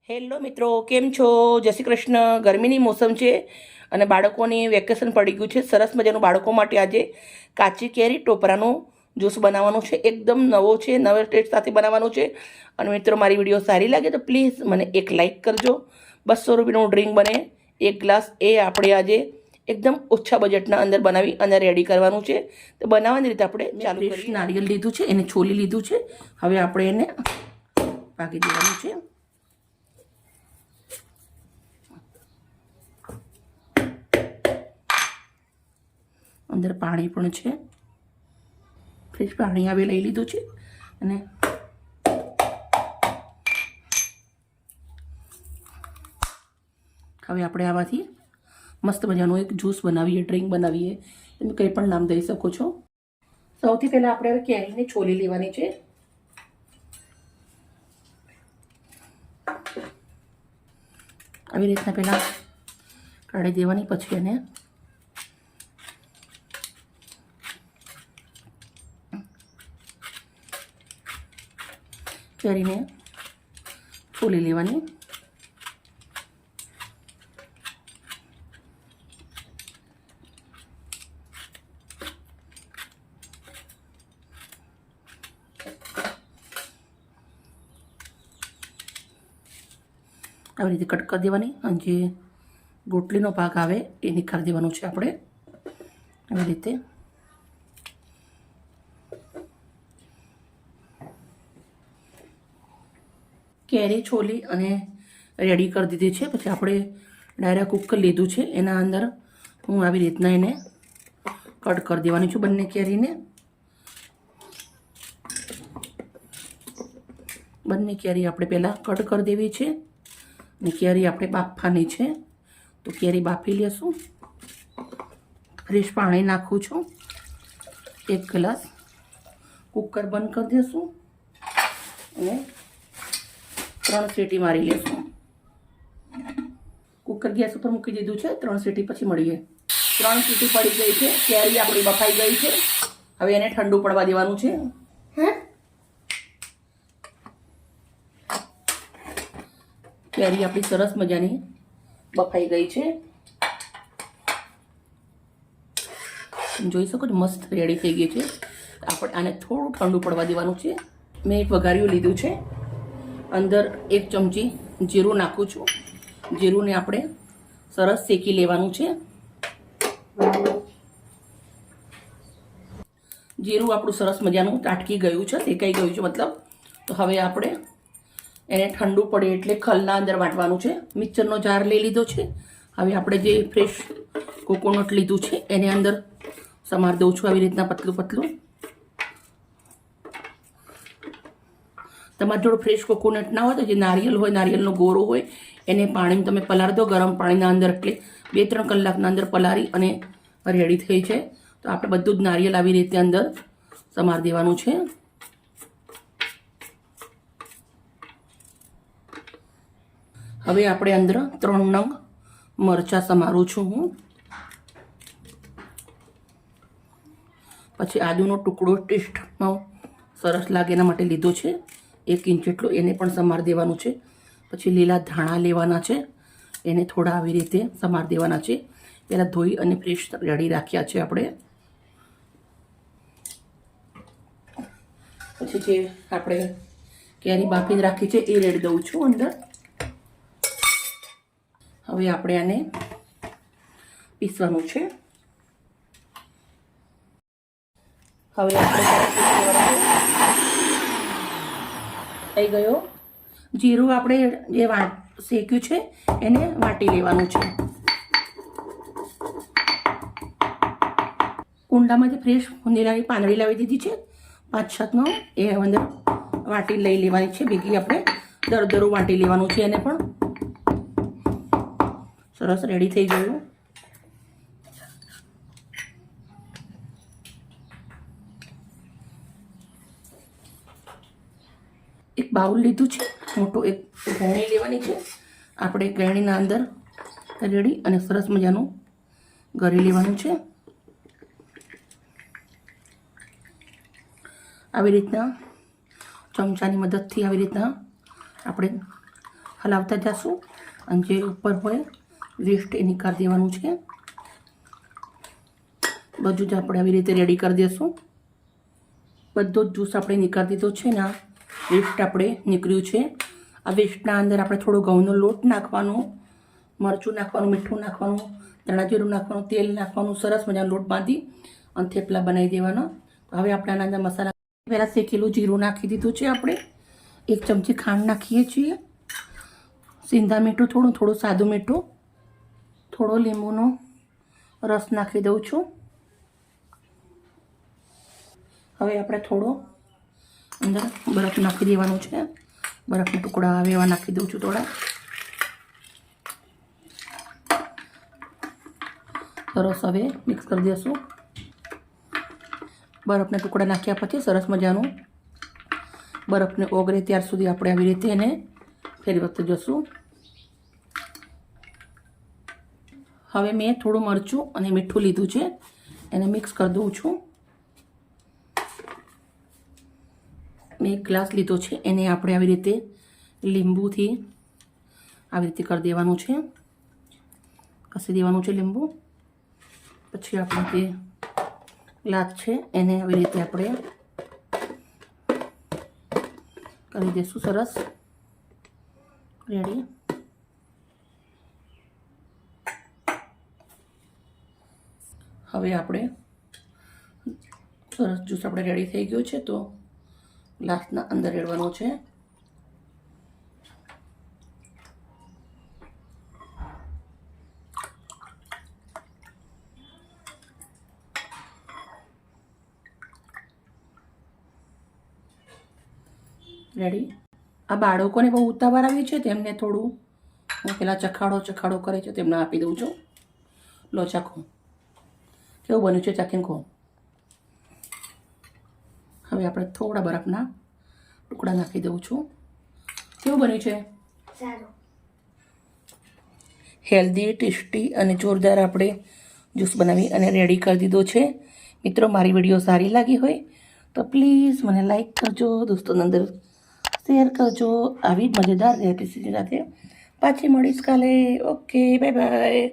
Hello મિત્રો, કેમ છો? જય શ્રી કૃષ્ણ. ગરમીની મોસમ છે અને બાળકોની વેકેશન પડી ગયું છે. સરસ મજાનું બાળકો માટે આજે કાચી કેરી ટોપરાનો જ્યુસ બનાવવાનો છે. એકદમ નવો છે, નવા ટેસ્ટ સાથે બનાવવાનો છે. અને મિત્રો, મારી વિડીયો સારી લાગે તો પ્લીઝ મને એક લાઇક કરજો. 200 રૂપિયાનું ડ્રિંક બને 1 ગ્લાસ, એ આપણે આજે એકદમ ઓછા બજેટના અંદર બનાવી અને રેડી કરવાનું છે. તો બનાવવાની રીતે આપણે ચાલુ કરીએ. નારિયેળ લીધું છે, એને છોલી લીધું છે. હવે આપણે એને પાકી દેવાનું છે. અંદર પાણી પણ છે, ફ્રેશ પાણી આવે લઈ લીધું છે. અને હવે આપણે આમાંથી મસ્ત મજાનું એક જ્યુસ બનાવીએ, ડ્રિંક બનાવીએ, તમે કંઈ પણ નામ દઈ શકો છો. સૌથી પહેલાં આપણે હવે કેરીને છોલી લેવાની છે. આવી રીતના પહેલાં કાઢી દેવાની, પછી એને કેરીને છોલી લેવાની. આવી રીતે કટ કરી દેવાની અને જે ગોટલીનો ભાગ આવે એ નિખારી દેવાનું છે આપણે. આવી રીતે કેરી છોલી અને રેડી કરી દીધી છે. પછી આપણે ડાયરેક્ટ કુકર લીધું છે, એના અંદર હું આવી રીતના એને કટ કરી દેવાની છું બંને કેરીને. બંને કેરી આપણે પહેલાં કટ કરી દેવી છે અને કેરી આપણે બાફવાની છે. તો કેરી બાફી લેશું. ફ્રેશ પાણી નાખું છું 1 ગ્લાસ. કુકર બંધ કરી દઈશું અને 3 સીટી મારી લેશું. કુકર ગેસ ઉપર મૂકી દીધું છે. 3 સીટી પછી મળીએ. 3 સીટી પડી ગઈ છે. કેરી આપણી બફાઈ ગઈ છે. હવે એને ઠંડુ પડવા દેવાનું છે. કેરી આપણી સરસ મજાની બફાઈ ગઈ છે. જોઈ શકો છો, મસ્ત રેડી થઈ ગઈ છે. આપણે આને થોડું ઠંડુ પડવા દેવાનું છે. મેં એક વઘારિયું લીધું છે. અંદર 1 ચમચી જીરું નાખું છું. જીરુંને આપણે સરસ શેકી લેવાનું છે. જીરું આપણું સરસ મજાનું તાટકી ગયું છે, શેકાઈ ગયું છે મતલબ. તો હવે આપણે એને ઠંડુ પડે એટલે ખલના અંદર વાટવાનું છે. મિક્સરનો જાર લઈ લીધો છે. હવે આપણે જે ફ્રેશ કોકોનટ લીધું છે એને અંદર સમાર દઉં છું આવી રીતના પતલું પતલું. તમારી જોડે ફ્રેશ કોકોનટ ના હોય તો જે નારિયેલ હોય, નારિયેળનો ગોરો હોય, એને પાણીમાં તમે પલાળી દો ગરમ પાણીના અંદર. એટલે 2-3 કલાકના અંદર પલાળી અને રેડી થઈ છે. તો આપણે બધું જ નારિયેળ આવી રીતે અંદર સમાર દેવાનું છે. હવે આપણે અંદર 3 નંગ મરચાં સમારું છું હું. પછી આદુનો ટુકડો ટેસ્ટમાં સરસ લાગે એના માટે લીધો છે, 1 ઇંચ જેટલો. એને પણ સમાર દેવાનું છે. પછી લીલા ધાણા લેવાના છે, એને થોડા આવી રીતે સમાર દેવાના છે. પહેલાં ધોઈ અને ફ્રેશ રેડી રાખ્યા છે આપણે. પછી જે આપણે કેરી બાફી રાખી છે એ રેડી દઉં છું અંદર. હવે આપણે આને પીસવાનું છે. હવે આપણે થઈ ગયો. જીરું આપણે જે શેક્યું છે એને વાટી લેવાનું છે. કુંડામાં જે ફ્રેશ ફુંદેલાની પાંદડી લાવી દીધી છે 5-7 એ અંદર વાટી લઈ લેવાની છે. ભેગી આપણે દરદરું વાટી લેવાનું છે. એને પણ સરસ રેડી થઈ ગયું. એક બાઉલ લીધું છે મોટું. એક ગળણી લેવાની છે આપણે. ગળણીના અંદર રેડી અને સરસ મજાનું ગળી લેવાનું છે. આવી રીતના ચમચાની મદદથી આવી રીતના આપણે હલાવતા જઈશું અને જે ઉપર હોય વેસ્ટ એ નીકાળી દેવાનું છે. બધું જ આપણે આવી રીતે રેડી કરી દઈશું. બધો જ જ્યુસ આપણે નીકાળી દીધો છે ને, વેસ્ટ આપણે નીકળ્યું છે. આ વેસ્ટના અંદર આપણે થોડો ઘઉંનો લોટ નાખવાનો, મરચું નાખવાનું, મીઠું નાખવાનું, ધાણા જીરું નાખવાનું, તેલ નાખવાનું, સરસ મજાનો લોટ બાંધી અને થેપલા બનાવી દેવાના. હવે આપણે આના અંદર મસાલા પહેલાં શેકેલું જીરું નાખી દીધું છે. આપણે 1 ચમચી ખાંડ નાખીએ છીએ, સિંધા મીઠું થોડું સાદું મીઠું, થોડો લીંબુનો રસ નાખી દઉં છું. હવે આપણે થોડો અંદર બરફ નાખી દેવાનું છે. બરફના ટુકડા આવે એવા નાખી દઉં છું થોડા. સરસ હવે મિક્સ કરી દઈશું. બરફના ટુકડા નાખ્યા પછી સરસ મજાનું બરફને ઓગળે ત્યાર સુધી આપણે આવી રીતે એને ફેરવતા જશું. હવે મેં થોડું મરચું અને મીઠું લીધું છે, એને મિક્સ કરી દઉં છું. મેં 1 ગ્લાસ લીધો છે, એને આપણે આવી રીતે લીંબુથી આવી રીતે કરી દેવાનું છે, ઘસી દેવાનું છે લીંબુ. પછી આપણે જે ગ્લાસ છે એને આવી રીતે આપણે કરી દઈશું. સરસ રેડી. હવે આપણે સરસ જ્યુસ આપણે રેડી થઈ ગયો છે, તો ગ્લાસના અંદર રેડવાનો છે. રેડી. આ બાળકોને બહુ ઉતાવળ આવી છે, તેમને થોડું હું પેલા ચખાડો કરે છે તેમને આપી દઉં છું. લો ચાખો, કેવું બન્યું છે ચાખીને કહો. હવે આપણે થોડા બરફના ટુકડા નાખી દઉં છું. કેવું બન્યું છે? સારું. હેલ્ધી, ટેસ્ટી અને જોરદાર આપણે જ્યુસ બનાવી અને રેડી કરી દીધો છે. મિત્રો, મારી વિડીયો સારી લાગી હોય તો પ્લીઝ મને લાઈક કરજો, દોસ્તોને અંદર શેર કરજો. આવી જ મજેદાર રેસીપી સાથે પાછી મળીશ કાલે. Okay, bye bye.